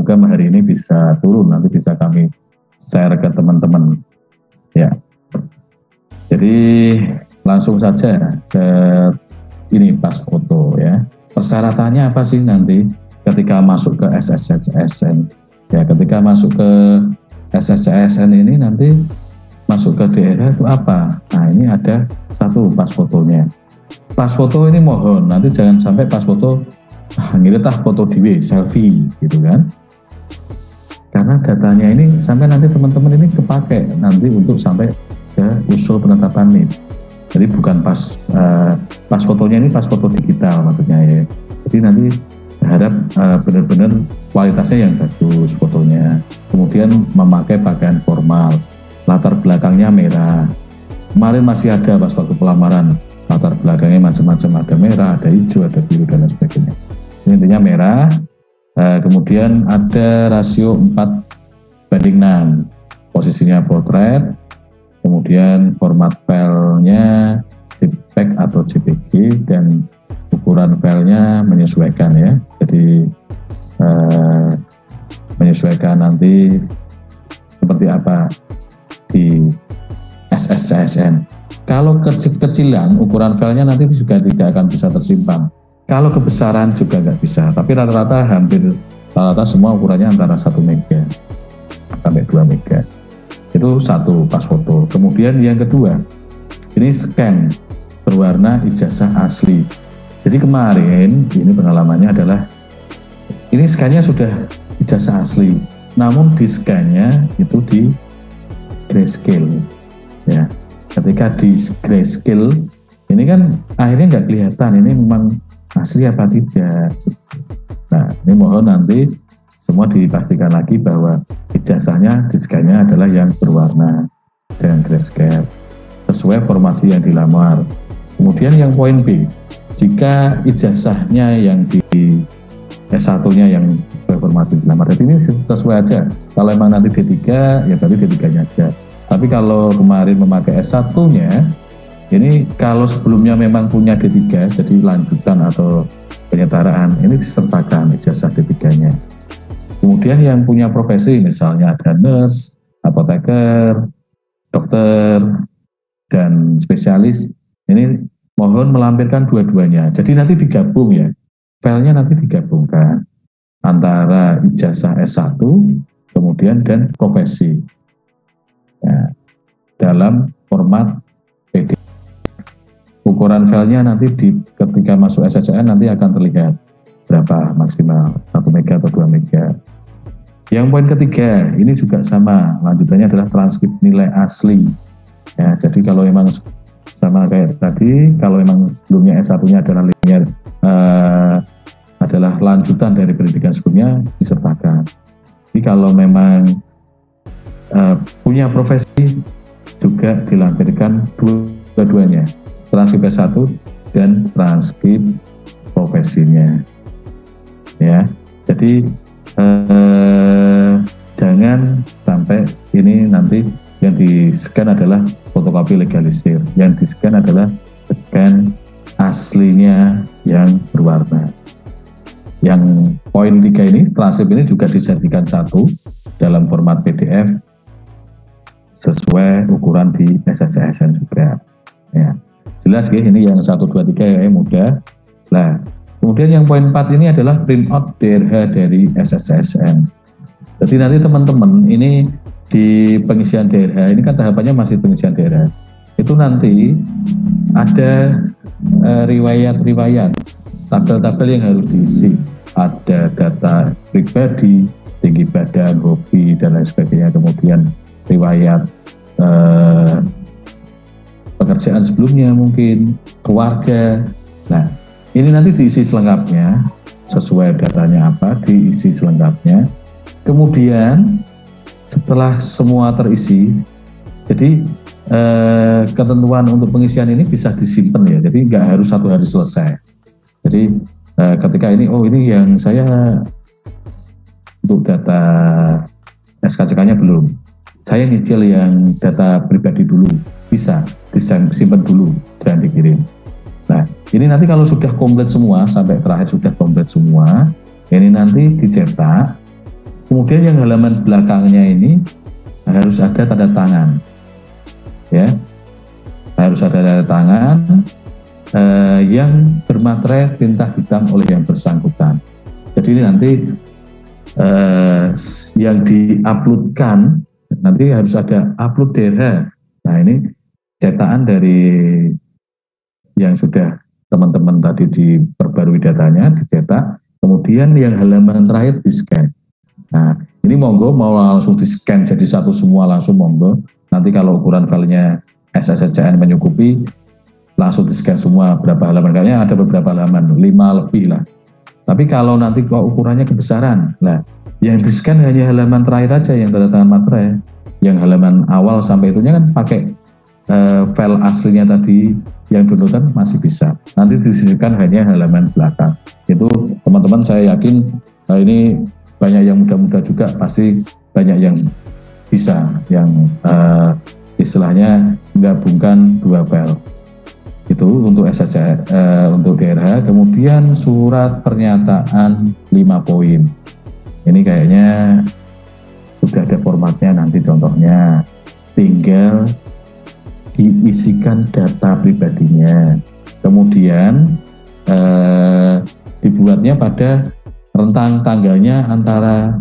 Semoga hari ini bisa turun, nanti bisa kami share ke teman-teman. Ya, jadi langsung saja ke ini pas foto ya. Persyaratannya apa sih nanti ketika masuk ke SSCSN? Ya, ketika masuk ke SSCSN ini nanti masuk ke daerah itu apa? Nah, ini ada satu pas fotonya. Pas foto ini mohon nanti jangan sampai pas foto ngiritah foto diwe, selfie gitu kan. Karena datanya ini sampai nanti teman-teman ini kepake nanti untuk sampai ke usul penetapan NIP. Jadi bukan pas fotonya ini pas foto digital maksudnya ya. Jadi nanti berharap benar-benar kualitasnya yang bagus fotonya. Kemudian memakai pakaian formal, latar belakangnya merah. Kemarin masih ada pas waktu pelamaran latar belakangnya macam-macam, ada merah, ada hijau, ada biru dan lain sebagainya. Ini intinya merah. Kemudian ada rasio 4:6, posisinya portrait, kemudian format filenya JPEG atau JPG dan ukuran filenya menyesuaikan ya, jadi menyesuaikan nanti seperti apa di SSCSN. Kalau kecil-kecilan ukuran filenya nanti juga tidak akan bisa tersimpan. Kalau kebesaran juga nggak bisa, tapi rata-rata semua ukurannya antara 1 mega sampai 2 mega. Itu satu pas foto. Kemudian yang kedua, ini scan berwarna ijazah asli. Jadi kemarin ini pengalamannya adalah ini scannya sudah ijazah asli, namun di scannya itu di grayscale. Ya, ketika di grayscale ini kan akhirnya nggak kelihatan ini memang asli apa tidak. Nah, ini mohon nanti semua dipastikan lagi bahwa ijazahnya di scan-nya adalah yang berwarna dengan grayscale sesuai formasi yang dilamar. Kemudian yang poin B, jika ijazahnya yang di S1-nya yang sesuai formasi dilamar, jadi ini sesuai aja. Kalau memang nanti D3 ya berarti D3-nya aja. Tapi kalau kemarin memakai S1-nya, ini kalau sebelumnya memang punya D3, jadi lanjutan atau penyetaraan, ini disertakan ijazah D3-nya. Kemudian yang punya profesi, misalnya ada nurse, apoteker, dokter, dan spesialis, ini mohon melampirkan dua-duanya. Jadi nanti digabung ya, filenya nanti digabungkan antara ijazah S1, kemudian dan profesi. Ya, dalam format PDF. Ukuran filenya nanti ketika masuk SSCN nanti akan terlihat berapa maksimal 1 mega atau 2 mega. Yang poin ketiga ini juga sama, lanjutannya adalah transkrip nilai asli. Ya, jadi kalau memang sama kayak tadi, kalau memang sebelumnya S1-nya adalah linear, adalah lanjutan dari pendidikan sebelumnya disertakan. Jadi kalau memang punya profesi juga dilampirkan dua-duanya, transkrip S1 dan transkrip profesinya. Ya, jadi jangan sampai ini nanti yang di-scan adalah fotokopi legalisir, yang di-scan adalah scan aslinya yang berwarna. Yang poin 3 ini, transkrip ini juga dijadikan satu dalam format PDF sesuai ukuran di SSCSN juga. Ya, jelas ya, ini yang 1, 2, 3 ya mudah. Nah, kemudian yang poin 4 ini adalah print out DRH dari SSCSN. Jadi nanti teman-teman ini di pengisian daerah, ini kan tahapannya masih pengisian daerah. Itu nanti ada riwayat-riwayat, tabel-tabel yang harus diisi. Ada data pribadi, tinggi badan, hobi, dan lain sebagainya. Kemudian riwayat pekerjaan sebelumnya mungkin, keluarga. Nah, ini nanti diisi selengkapnya, sesuai datanya apa, diisi selengkapnya. Kemudian setelah semua terisi, jadi ketentuan untuk pengisian ini bisa disimpan ya, jadi nggak harus 1 hari selesai. Jadi ketika ini, oh ini yang saya untuk data SKCK-nya belum, saya nyicil yang data pribadi dulu, bisa disimpan dulu, jangan dikirim. Nah, ini nanti kalau sudah komplit semua, sampai terakhir sudah komplit semua, ini nanti dicetak, Kemudian yang halaman belakangnya ini harus ada tanda tangan, ya, harus ada tanda tangan yang bermaterai tinta hitam oleh yang bersangkutan. Jadi ini nanti yang diuploadkan nanti harus ada upload DRH. Nah ini cetakan dari yang sudah teman-teman tadi diperbarui datanya, dicetak, kemudian yang halaman terakhir di-scan. Nah, ini monggo mau langsung di-scan jadi satu semua langsung monggo. Nanti kalau ukuran filenya SSCN menyukupi, langsung di-scan semua berapa halaman. Kayaknya ada beberapa halaman, 5 lebih lah. Tapi kalau nanti kok ukurannya kebesaran, nah yang di-scan hanya halaman terakhir aja yang tanda tangan materai. Yang halaman awal sampai itunya kan pakai file aslinya tadi yang downloadan masih bisa. Nanti disisipkan hanya halaman belakang. Itu teman-teman saya yakin ini banyak yang muda-muda juga pasti banyak yang bisa, yang istilahnya menggabungkan dua file. Itu untuk SSC, untuk DRH. Kemudian surat pernyataan 5 poin. Ini kayaknya sudah ada formatnya, nanti contohnya tinggal diisikan data pribadinya, kemudian dibuatnya pada rentang tanggalnya antara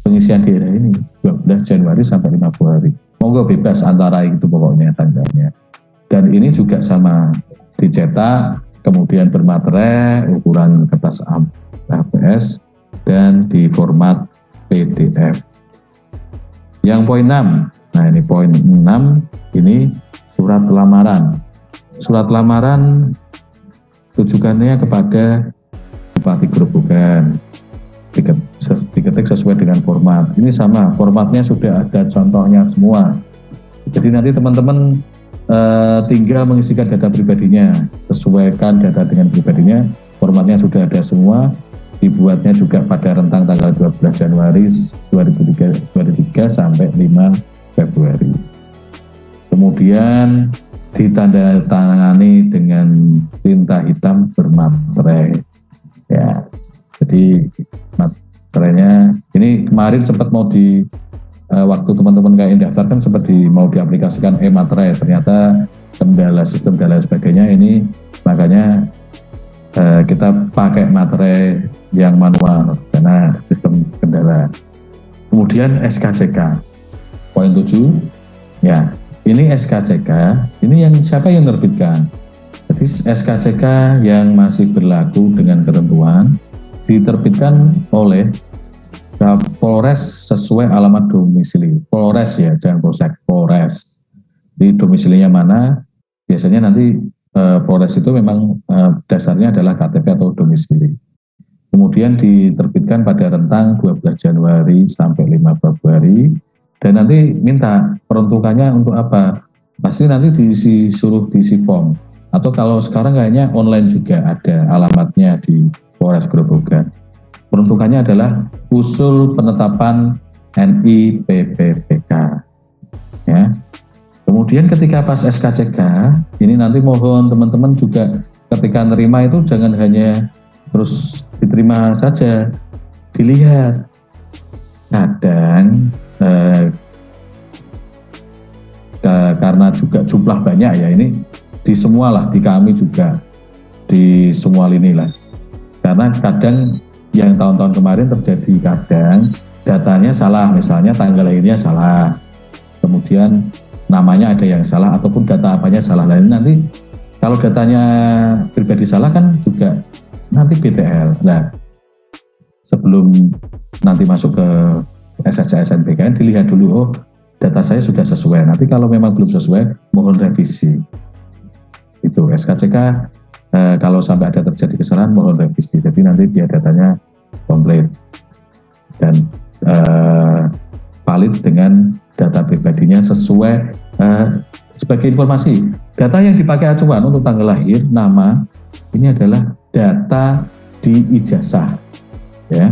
pengisian daerah ini 12 Januari sampai 5 Februari. Monggo bebas antara itu pokoknya tanggalnya. Dan ini juga sama dicetak, kemudian bermaterai ukuran kertas ABS dan di format PDF. Yang poin 6, nah ini poin 6 ini surat lamaran. Surat lamaran tujuannya kepada Bupati Grobogan. Diketik sesuai dengan format. Ini sama, formatnya sudah ada contohnya semua. Jadi nanti teman-teman tinggal mengisikan data pribadinya, sesuaikan data dengan pribadinya, formatnya sudah ada semua. Dibuatnya juga pada rentang tanggal 12 Januari 2003 sampai 5 Februari. Kemudian ditandatangani dengan tinta hitam bermaterai. Ya, jadi materainya ini kemarin sempat mau waktu teman-teman kayak daftar kan sempat mau diaplikasikan e-materai, ternyata kendala sistem dan lain sebagainya, ini makanya kita pakai materai yang manual karena sistem kendala. Kemudian SKCK poin 7, ya ini SKCK ini yang siapa yang menerbitkan. Jadi SKCK yang masih berlaku dengan ketentuan diterbitkan oleh Polres sesuai alamat domisili. Polres ya, jangan Polsek, Polres. Di domisilinya mana? Biasanya nanti Polres itu memang dasarnya adalah KTP atau domisili. Kemudian diterbitkan pada rentang 12 Januari sampai 5 Februari. Dan nanti minta peruntukannya untuk apa? Pasti nanti suruh diisi form. Atau kalau sekarang kayaknya online juga ada alamatnya di Polres Grobogan. Peruntukannya adalah usul penetapan NIPPPK. Ya. Kemudian ketika pas SKCK, ini nanti mohon teman-teman juga ketika nerima itu jangan hanya terus diterima saja, dilihat. Kadang karena juga jumlah banyak ya, ini di semua lah, di kami juga, di semua lini lah. Karena kadang yang tahun-tahun kemarin terjadi, kadang datanya salah, misalnya tanggal lahirnya salah, kemudian namanya ada yang salah, ataupun data apanya salah. Lain nanti kalau datanya pribadi salah kan juga nanti BTL. Nah, sebelum nanti masuk ke SSCN dilihat dulu, oh data saya sudah sesuai. Nanti kalau memang belum sesuai, mohon revisi. Itu SKCK kalau sampai ada terjadi kesalahan, mohon revisi. Jadi nanti dia datanya komplit dan valid dengan data pribadinya sesuai. Sebagai informasi, data yang dipakai acuan untuk tanggal lahir, nama, ini adalah data di ijazah, ya,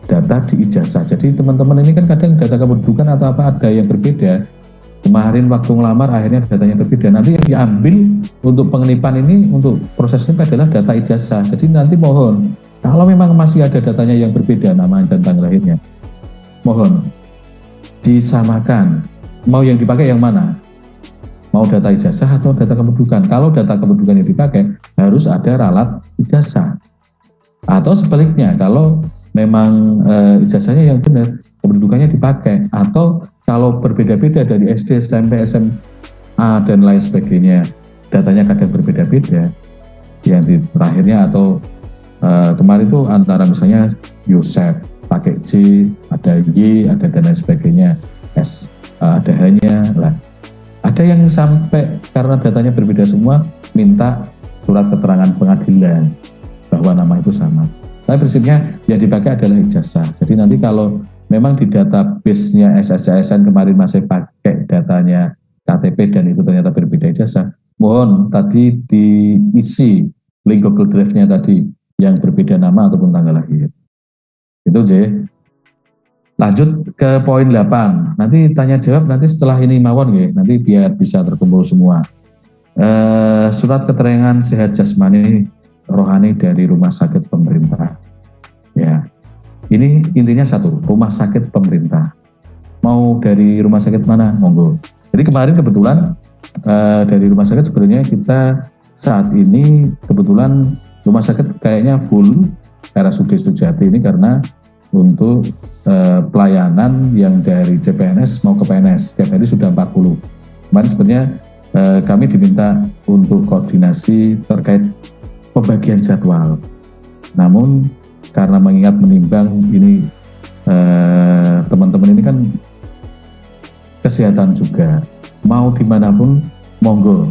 data di ijazah. Jadi teman-teman ini kan kadang data kependudukan atau apa ada yang berbeda. Kemarin waktu ngelamar akhirnya datanya berbeda. Nanti yang diambil untuk pengenipan ini, untuk prosesnya adalah data ijazah. Jadi nanti mohon, kalau memang masih ada datanya yang berbeda nama dan tanggal lahirnya, mohon disamakan. Mau yang dipakai yang mana? Mau data ijazah atau data kependudukan? Kalau data kependudukan yang dipakai harus ada ralat ijazah. Atau sebaliknya, kalau memang ijazahnya yang benar, kependudukannya dipakai. Atau kalau berbeda-beda dari SD, SMP, SMA dan lain sebagainya, datanya kadang berbeda-beda. Yang di terakhirnya atau kemarin itu antara misalnya Yosef pakai J, ada Y, ada dan lain sebagainya, S ada H-nya lah. Ada yang sampai karena datanya berbeda semua minta surat keterangan pengadilan bahwa nama itu sama. Tapi prinsipnya yang dipakai adalah ijazah. Jadi nanti kalau memang di database-nya SSCSN kemarin masih pakai datanya KTP dan itu ternyata berbeda ijazah, mohon tadi diisi link Google Drive-nya tadi yang berbeda nama ataupun tanggal lahir. Itu J. Lanjut ke poin 8. Nanti tanya jawab nanti setelah ini mawon ya, nanti biar bisa terkumpul semua. Surat keterangan sehat jasmani rohani dari rumah sakit pemerintah. Ya. Ini intinya satu, rumah sakit pemerintah. Mau dari rumah sakit mana? Monggo. Jadi kemarin kebetulan dari rumah sakit sebenarnya kita saat ini kebetulan rumah sakit kayaknya full RSUD Sujati ini karena untuk pelayanan yang dari CPNS mau ke PNS setiap hari sudah 40. Kemarin sebenarnya kami diminta untuk koordinasi terkait pembagian jadwal. Namun karena mengingat menimbang ini teman-teman ini kan kesehatan juga, mau dimanapun monggo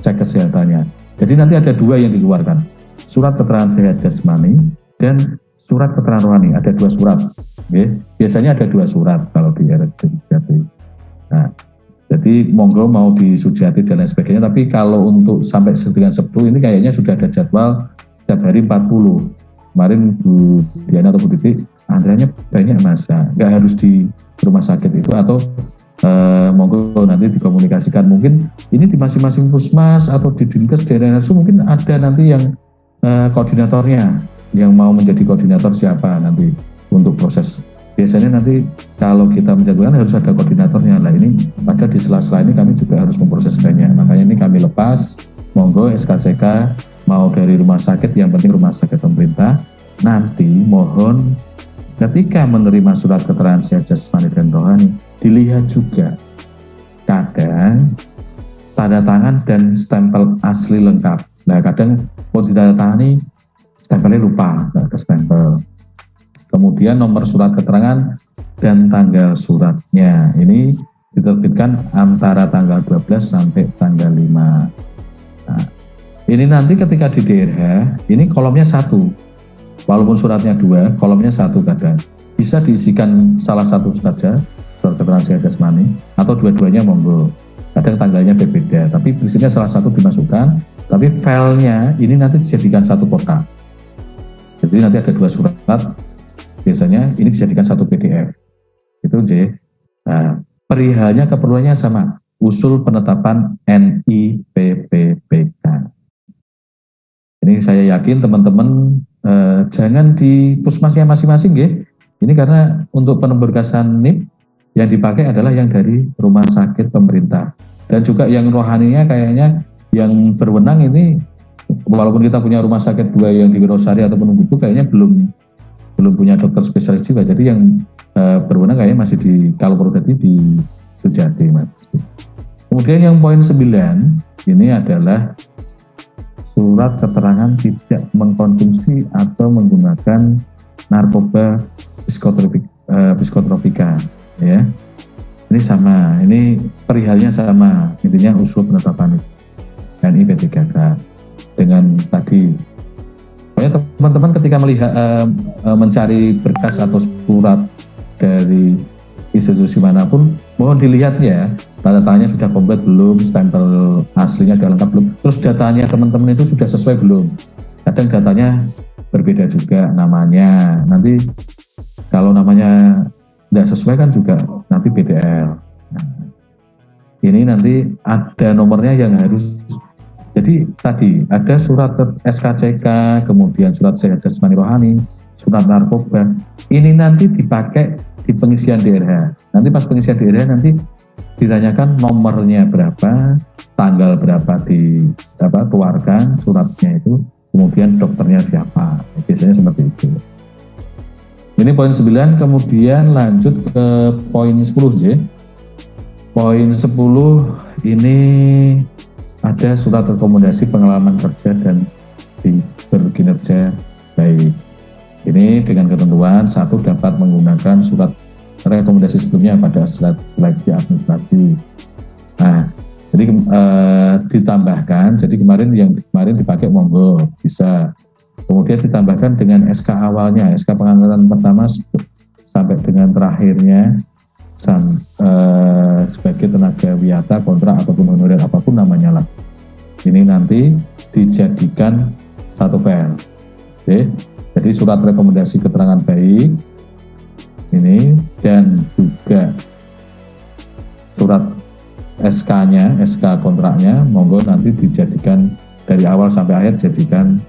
cek kesehatannya. Jadi nanti ada dua yang dikeluarkan, surat keterangan sehat jasmani dan surat keterangan rohani. Ada dua surat, ya. Biasanya ada dua surat kalau di RSUD Sujati. Nah, jadi monggo mau di Sujati dan lain sebagainya. Tapi kalau untuk sampai dengan Sabtu ini kayaknya sudah ada jadwal setiap hari 40. Kemarin Bu Diana atau Bu Diti, antriannya banyak masa, nggak harus di rumah sakit itu atau monggo nanti dikomunikasikan. Mungkin ini di masing-masing puskesmas atau di dinkes di RSU mungkin ada nanti yang koordinatornya. Yang mau menjadi koordinator siapa nanti untuk proses. Biasanya nanti kalau kita menjadwalkan harus ada koordinatornya. Lah ini pada di sela-sela ini kami juga harus memproseskannya. Makanya ini kami lepas, monggo SKCK mau dari rumah sakit, yang penting rumah sakit pemerintah. Nanti mohon ketika menerima surat keterangan sehat jasmani dan rohani, dilihat juga kadang tanda tangan dan stempel asli lengkap. Nah kadang kalau ditandatangani stempelnya lupa, nggak ada stempel. Kemudian nomor surat keterangan dan tanggal suratnya ini diterbitkan antara tanggal 12 sampai tanggal 5. Nah, ini nanti ketika di daerah, ini kolomnya satu. Walaupun suratnya dua, kolomnya satu kadang. Bisa diisikan salah satu saja, surat keterangan sehat jasmani, atau dua-duanya monggo. Kadang tanggalnya berbeda, tapi prinsipnya salah satu dimasukkan, tapi filenya ini nanti dijadikan satu kotak. Jadi nanti ada dua surat, biasanya ini dijadikan satu PDF. Itu J. Nah, perihalnya keperluannya sama, usul penetapan NIPPPK. Ini saya yakin teman-teman jangan di puskesmasnya masing-masing ya. Ini karena untuk penembergasan NIP yang dipakai adalah yang dari rumah sakit pemerintah. Dan juga yang rohaninya kayaknya yang berwenang ini, walaupun kita punya rumah sakit dua yang di Wirosari ataupun Buku, kayaknya belum punya dokter spesialis juga. Jadi yang berwenang kayaknya masih di, kalau perlu tadi di Sujati Mas. Kemudian yang poin 9 ini adalah surat keterangan tidak mengkonsumsi atau menggunakan narkoba psikotropika, ya. Ini sama, ini perihalnya sama, intinya usul penetapan NIPPK dengan tadi. Pokoknya teman-teman ketika melihat mencari berkas atau surat dari institusi manapun, mohon dilihat ya, tanda tangannya sudah komplit belum, stempel aslinya sudah lengkap belum, terus datanya teman-teman itu sudah sesuai belum. Kadang datanya berbeda juga namanya, nanti kalau namanya tidak sesuai kan juga nanti BDL. Nah, ini nanti ada nomornya yang harus. Jadi tadi ada surat SKCK, kemudian surat sehat jasmani rohani, surat narkoba. Ini nanti dipakai di pengisian DRH. Nanti pas pengisian DRH nanti ditanyakan nomornya berapa, tanggal berapa dikeluarkan suratnya itu, kemudian dokternya siapa. Biasanya seperti itu. Ini poin 9, kemudian lanjut ke poin 10J. Poin 10 ini ada surat rekomendasi pengalaman kerja dan berkinerja baik. Ini dengan ketentuan satu dapat menggunakan surat rekomendasi sebelumnya pada seleksi administrasi. Nah, jadi ditambahkan, jadi yang kemarin dipakai monggo bisa. Kemudian ditambahkan dengan SK awalnya, SK pengangkatan pertama sampai dengan terakhirnya sebagai tenaga wiyata, kontrak ataupun honorer apapun namanya lah. Ini nanti dijadikan satu file. Oke. Jadi surat rekomendasi keterangan baik ini dan juga surat SK-nya, SK kontraknya, monggo nanti dijadikan dari awal sampai akhir jadikan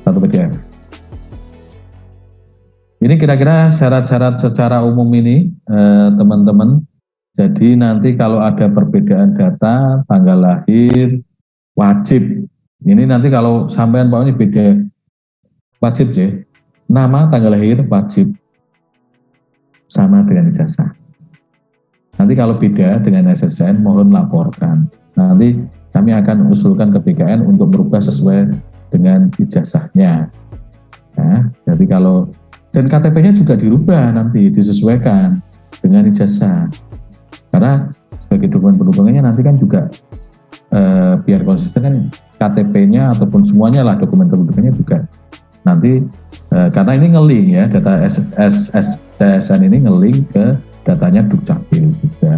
satu PDF. Ini kira-kira syarat-syarat secara umum ini teman-teman. Jadi nanti kalau ada perbedaan data, tanggal lahir, wajib. Ini nanti kalau sampean Pak ini beda, wajib ya. Nama, tanggal lahir, wajib. Sama dengan ijazah. Nanti kalau beda dengan SSN, mohon laporkan. Nanti kami akan usulkan ke BKN untuk berubah sesuai dengan ijazahnya. Nah, jadi kalau dan KTP-nya juga dirubah nanti, disesuaikan dengan ijazah. Karena sebagai dokumen pendukungnya nanti kan juga biar konsisten kan KTP-nya ataupun semuanya lah dokumen pendukungnya juga nanti karena ini nge-link ya, data SSN ini nge-link ke datanya Dukcapil juga.